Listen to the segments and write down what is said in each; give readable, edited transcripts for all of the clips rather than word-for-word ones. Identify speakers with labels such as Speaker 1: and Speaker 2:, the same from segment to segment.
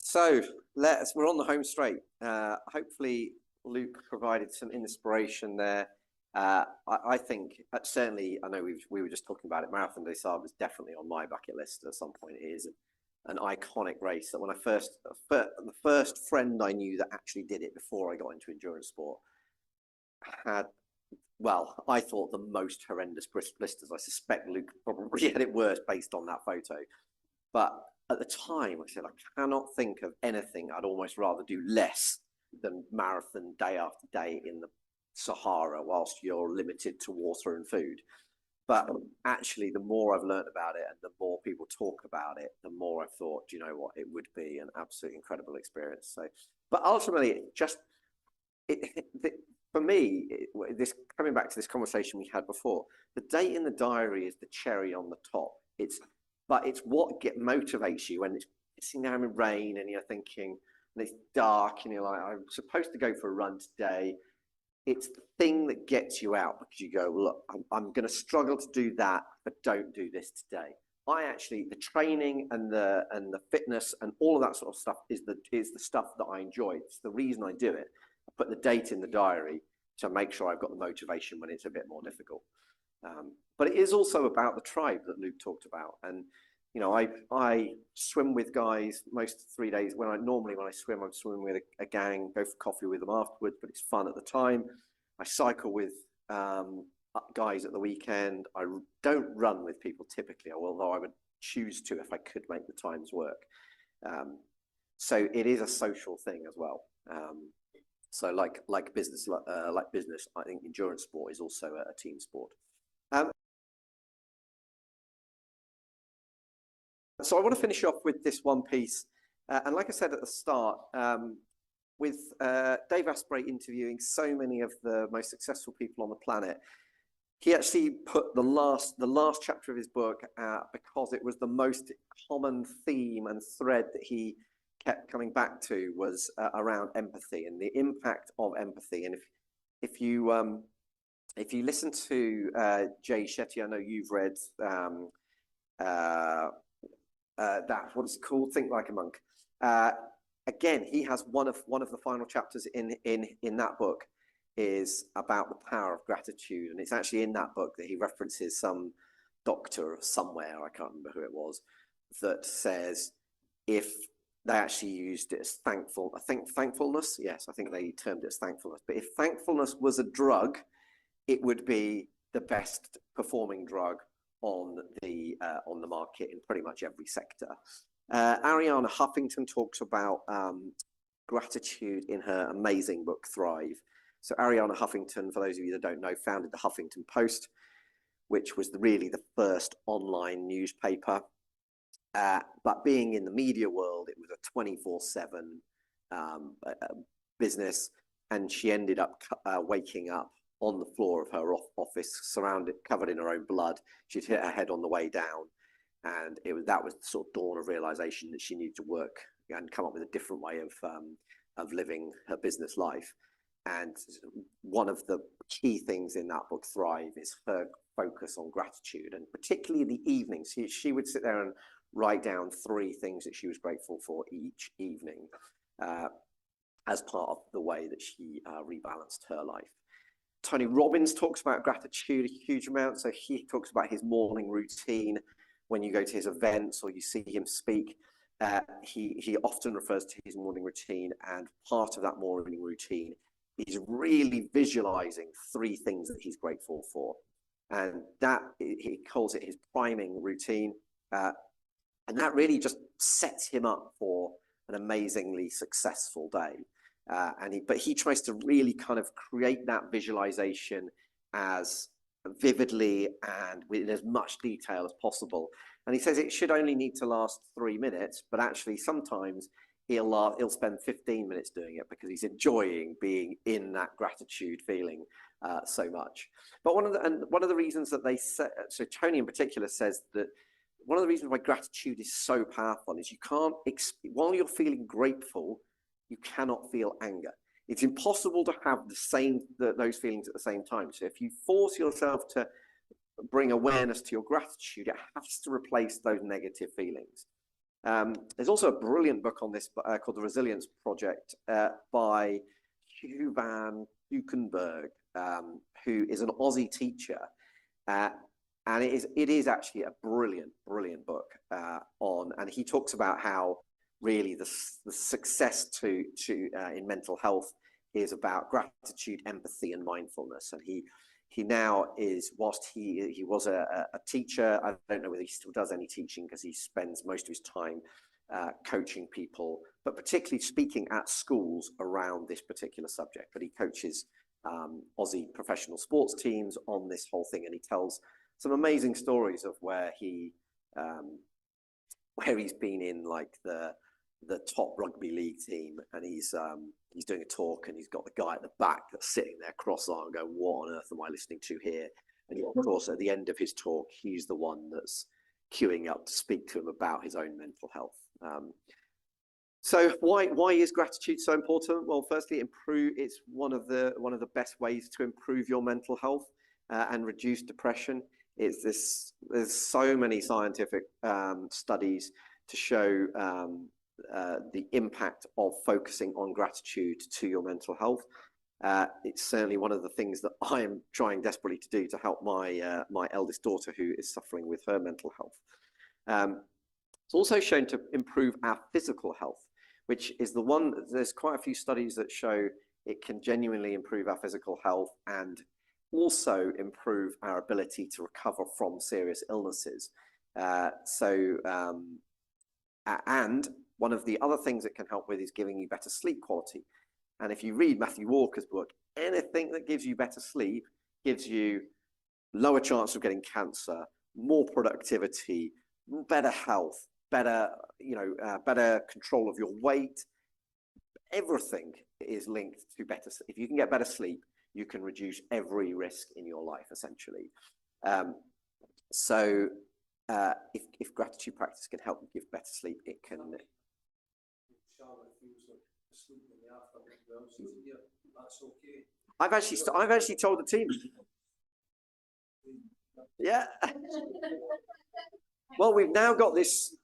Speaker 1: So we're on the home straight. Hopefully Luke provided some inspiration there. I think certainly, I know we were just talking about it. Marathon des Sables was definitely on my bucket list at some point. It is an iconic race that when the first friend I knew that actually did it before I got into endurance sport had, well, I thought the most horrendous blisters. I suspect Luke probably had it worse based on that photo. But at the time, I said, I cannot think of anything I'd almost rather do less than marathon day after day in the Sahara whilst you're limited to water and food. But actually, the more I've learned about it and the more people talk about it, the more I've thought, do you know what, it would be an absolutely incredible experience. So, but ultimately, for me, this coming back to this conversation we had before, the date in the diary is the cherry on the top. But it's what motivates you when it's sitting down in rain and you're thinking, and it's dark and you're like, I'm supposed to go for a run today. It's the thing that gets you out because you go, look, I'm going to struggle to do that, but don't do this today. The training and the fitness and all of that sort of stuff is the stuff that I enjoy. It's the reason I do it. I put the date in the diary to make sure I've got the motivation when it's a bit more difficult. But it is also about the tribe that Luke talked about. And, you know, I swim with guys most 3 days. When I swim, I'm swimming with a gang, go for coffee with them afterwards, but it's fun at the time. I cycle with guys at the weekend. I don't run with people typically, although I would choose to if I could make the times work. So it is a social thing as well. So like business, I think endurance sport is also a team sport. So I want to finish off with this one piece. And like I said at the start, with Dave Asprey interviewing so many of the most successful people on the planet, he actually put the last chapter of his book out because it was the most common theme and thread that he kept coming back to was around empathy and the impact of empathy. And if you listen to Jay Shetty, I know you've read that, what is it called? Think Like a Monk. Again, he has one of the final chapters in that book is about the power of gratitude, and it's actually in that book that he references some doctor somewhere, I can't remember who it was, that says if they actually used it as thankfulness. Yes, I think they termed it as thankfulness. But if thankfulness was a drug, it would be the best performing drug on the market in pretty much every sector. Arianna Huffington talks about gratitude in her amazing book Thrive. So Arianna Huffington, for those of you that don't know, founded the Huffington Post, which was really the first online newspaper. But being in the media world, it was a 24/7 business, and she ended up waking up on the floor of her office, covered in her own blood. She'd hit her head on the way down, and that was the sort of dawn of realization that she needed to work and come up with a different way of living her business life. And one of the key things in that book, Thrive, is her focus on gratitude, and particularly in the evenings. She would sit there and write down 3 things that she was grateful for each evening as part of the way that she rebalanced her life. Tony Robbins talks about gratitude a huge amount. So he talks about his morning routine. When you go to his events or you see him speak, he often refers to his morning routine, and part of that morning routine is really visualizing 3 things that he's grateful for. And that he calls it his priming routine. And that really just sets him up for an amazingly successful day. But he tries to really kind of create that visualization as vividly and with as much detail as possible. And he says it should only need to last 3 minutes, but actually sometimes he'll spend 15 minutes doing it because he's enjoying being in that gratitude feeling so much. But one of the reasons that they say, so Tony in particular says that one of the reasons why gratitude is so powerful is you can't, while you're feeling grateful, you cannot feel anger. It's impossible to have those feelings at the same time. So if you force yourself to bring awareness to your gratitude, it has to replace those negative feelings. There's also a brilliant book on this called The Resilience Project by Hugh Van Dukenberg, who is an Aussie teacher. And it is actually a brilliant book and he talks about how really the success in mental health is about gratitude, empathy, and mindfulness. And he now is, whilst he was a teacher, I don't know whether he still does any teaching because he spends most of his time coaching people, but particularly speaking at schools around this particular subject. But he coaches Aussie professional sports teams on this whole thing, and he tells some amazing stories of where he's been in like the top rugby league team, and he's doing a talk, and he's got the guy at the back that's sitting there cross-armed going, what on earth am I listening to here? And of course, at the end of his talk, he's the one that's queuing up to speak to him about his own mental health. So why is gratitude so important? Well, firstly, it's one of the best ways to improve your mental health and reduce depression. There's so many scientific studies to show the impact of focusing on gratitude to your mental health. It's certainly one of the things that I am trying desperately to do to help my eldest daughter, who is suffering with her mental health. It's also shown to improve our physical health, which is the one. There's quite a few studies that show it can genuinely improve our physical health and also improve our ability to recover from serious illnesses. And one of the other things it can help with is giving you better sleep quality. And if you read Matthew Walker's book, anything that gives you better sleep gives you lower chance of getting cancer, more productivity, better health, better control of your weight. Everything is linked to better. If you can get better sleep, you can reduce every risk in your life, essentially. If gratitude practice can help you give better sleep, it can. I've actually told the team. Yeah. Well, we've now got this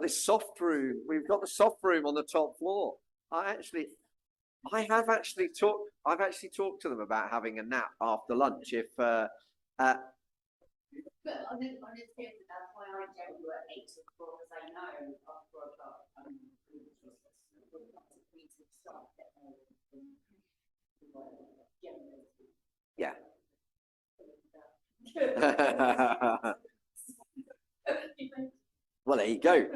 Speaker 1: soft room. We've got the soft room on the top floor. I've actually talked to them about having a nap after lunch.
Speaker 2: But on this tip, that's why I don't work 8 to 4, because I know after 4 o'clock I'm to stop.
Speaker 1: Yeah. Well, there you go.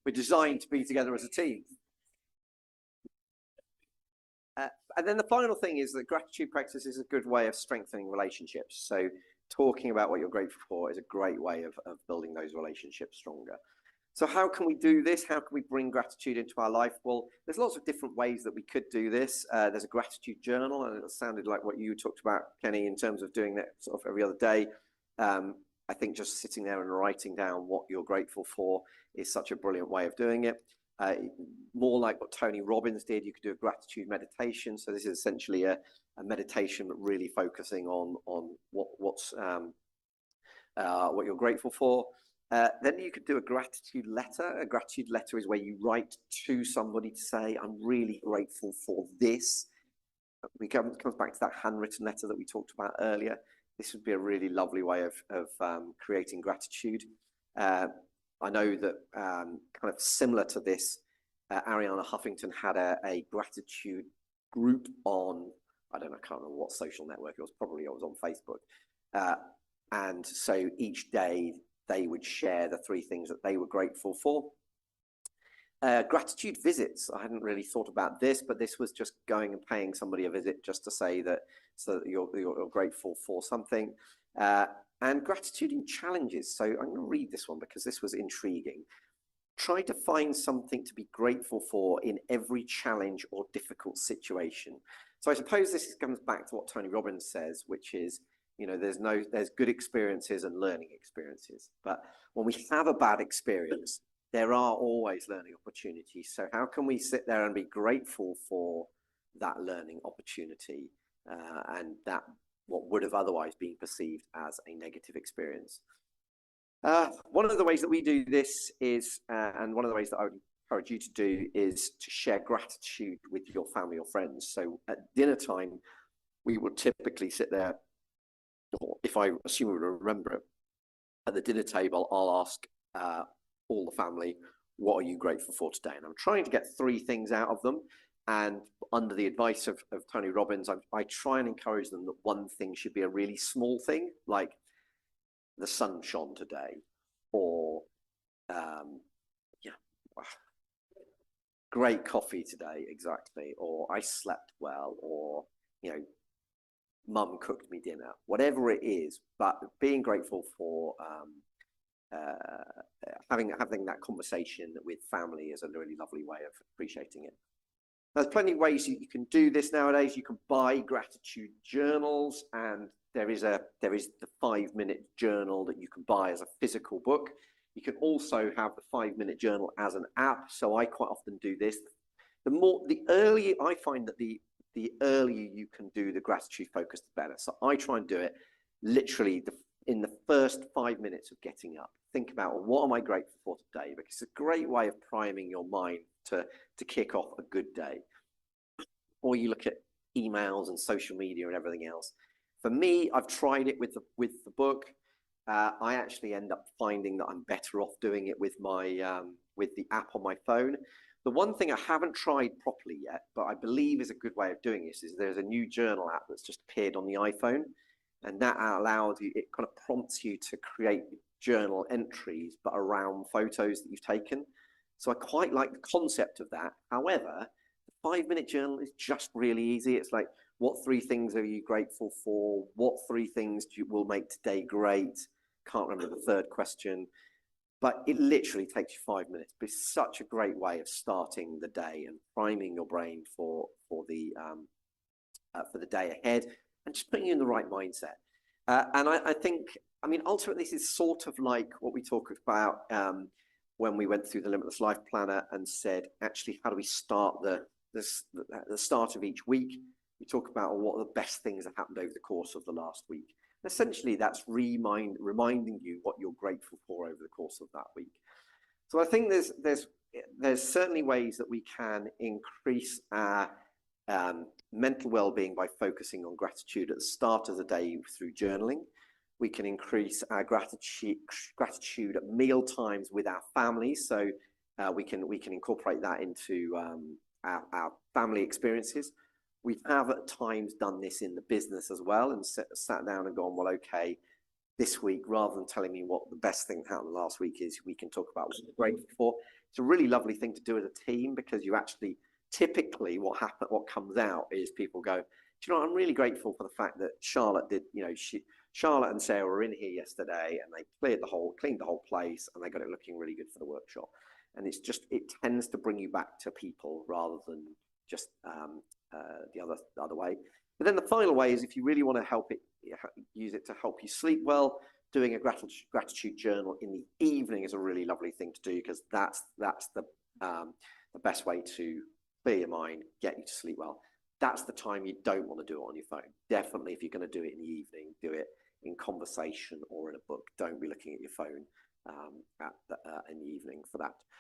Speaker 1: We're designed to be together as a team. And then the final thing is that gratitude practice is a good way of strengthening relationships. So talking about what you're grateful for is a great way of building those relationships stronger. So how can we do this? How can we bring gratitude into our life? Well, there's lots of different ways that we could do this. There's a gratitude journal, and it sounded like what you talked about, Kenny, in terms of doing that sort of every other day. I think just sitting there and writing down what you're grateful for is such a brilliant way of doing it. More like what Tony Robbins did, you could do a gratitude meditation. So this is essentially a meditation, but really focusing on what you're grateful for. Then you could do a gratitude letter. A gratitude letter is where you write to somebody to say, I'm really grateful for this. It comes back to that handwritten letter that we talked about earlier. This would be a really lovely way of creating gratitude. I know that kind of similar to this, Ariana Huffington had a gratitude group on, I can't remember what social network it was, probably it was on Facebook. And so each day they would share the 3 things that they were grateful for. Gratitude visits. I hadn't really thought about this, but this was just going and paying somebody a visit just to say that, so that you're grateful for something. And gratitude in challenges. So I'm going to read this one because this was intriguing. Try to find something to be grateful for in every challenge or difficult situation. So I suppose this comes back to what Tony Robbins says, which is, there's good experiences and learning experiences. But when we have a bad experience, there are always learning opportunities. So how can we sit there and be grateful for that learning opportunity and that what would have otherwise been perceived as a negative experience? One of the ways that we do this is, and one of the ways that I would encourage you to do, is to share gratitude with your family or friends. So at dinner time, we will typically sit there, or if I assume we remember it, at the dinner table, I'll ask all the family, what are you grateful for today? And I'm trying to get 3 things out of them. And under the advice of Tony Robbins, I try and encourage them that one thing should be a really small thing, like the sun shone today, or yeah, great coffee today, exactly, or I slept well, or mum cooked me dinner, whatever it is. But being grateful for having that conversation with family is a really lovely way of appreciating it. There's plenty of ways you can do this nowadays. You can buy gratitude journals, and there is the 5-minute journal that you can buy as a physical book. You can also have the 5-minute journal as an app. So I quite often do this. The earlier I find that the earlier you can do the gratitude focus, the better. So I try and do it literally in the first 5 minutes of getting up. Think about, well, what am I grateful for today? Because it's a great way of priming your mind to kick off a good day. Or you look at emails and social media and everything else. For me, I've tried it with the book. I actually end up finding that I'm better off doing it with the app on my phone. The one thing I haven't tried properly yet, but I believe is a good way of doing this, is there's a new journal app that's just appeared on the iPhone, and that allows you, it kind of prompts you to create journal entries, but around photos that you've taken. So I quite like the concept of that. However, the 5-minute journal is just really easy. It's like, what 3 things are you grateful for? What 3 things will make today great? Can't remember the third question. But it literally takes you 5 minutes. But it's such a great way of starting the day and priming your brain for the day ahead, and just putting you in the right mindset. And I think, I mean, ultimately, this is sort of like what we talked about when we went through the Limitless Life Planner and said, actually, how do we start the start of each week? We talk about what are the best things that happened over the course of the last week. Essentially, that's reminding you what you're grateful for over the course of that week. So I think there's certainly ways that we can increase our mental well-being by focusing on gratitude at the start of the day through journaling. We can increase our gratitude at meal times with our families. So we can incorporate that into our family experiences. We have at times done this in the business as well, and sat down and gone, well, okay, this week, rather than telling me what the best thing that happened last week is, we can talk about what we're grateful for. It's a really lovely thing to do as a team, because you actually, typically what comes out is people go, do you know, I'm really grateful for the fact that Charlotte did, Charlotte and Sarah were in here yesterday, and they cleaned the whole place, and they got it looking really good for the workshop. And it tends to bring you back to people rather than just the other way. But then the final way is, if you really want to use it to help you sleep well, doing a gratitude journal in the evening is a really lovely thing to do, because that's the best way to clear your mind, get you to sleep well. That's the time you don't want to do it on your phone. Definitely, if you're going to do it in the evening, do it in conversation or in a book. Don't be looking at your phone in the evening for that.